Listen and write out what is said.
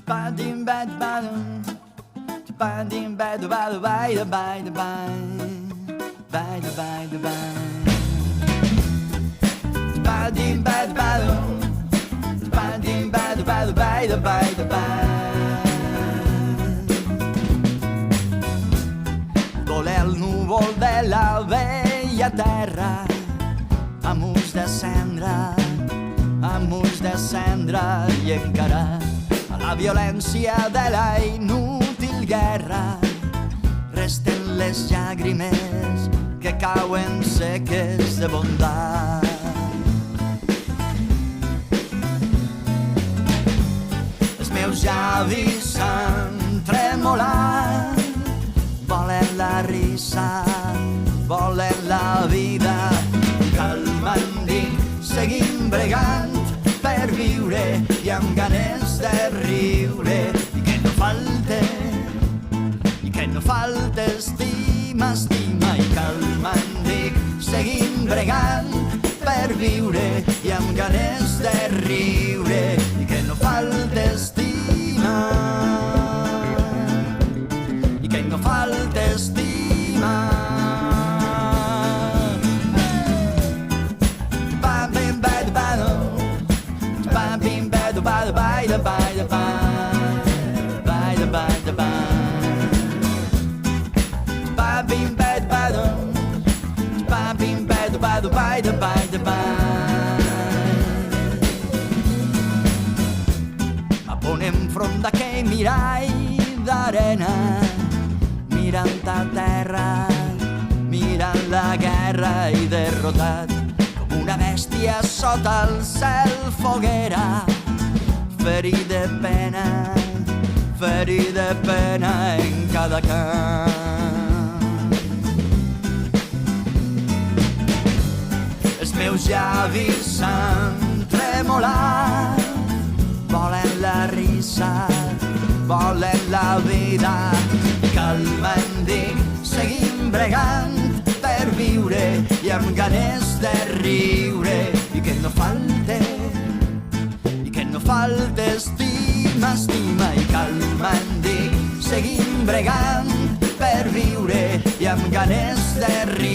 Ba-dim, ba-da-ba-dum. Ba-dim, ba-da-ba-da, ba-da-ba-da-ba. Ba-da-ba-da-ba. Ba-dim, ba-da-ba-dum. Ba-dim, ba-da-ba-da, ba-da-ba-da-ba. Voler el núvol de la vella terra amb ulls de cendra i encara a la violència de la inútil guerra resten les llàgrimes que cauen seques de bondat. Els meus llavis s'han tremolat, volen la risa, volen la vida, calmant dic, seguim bregant per viure i amb ganes de riure i que no falte estima, estima i calmant dic, seguim bregant per viure i amb ganes de riure i que no falte estima i que no falte estima. Bim bada bada bada bada bada bada bada. Ba bim bada bada. Ba bim bada bada bada bada bada. Me pone enfront d'aquell mirall d'arena, mirant a terra, mirant la guerra i derrotat una bèstia sota el cel foguera, ferit de pena en cada cant. Els meus llavis s'han tremolat, volen la risa, volen la vida, calmant dic, seguim bregant per viure i amb ganes de riure i que no falte estima, estima i calmant dic, seguim bregant per viure i amb ganes de riure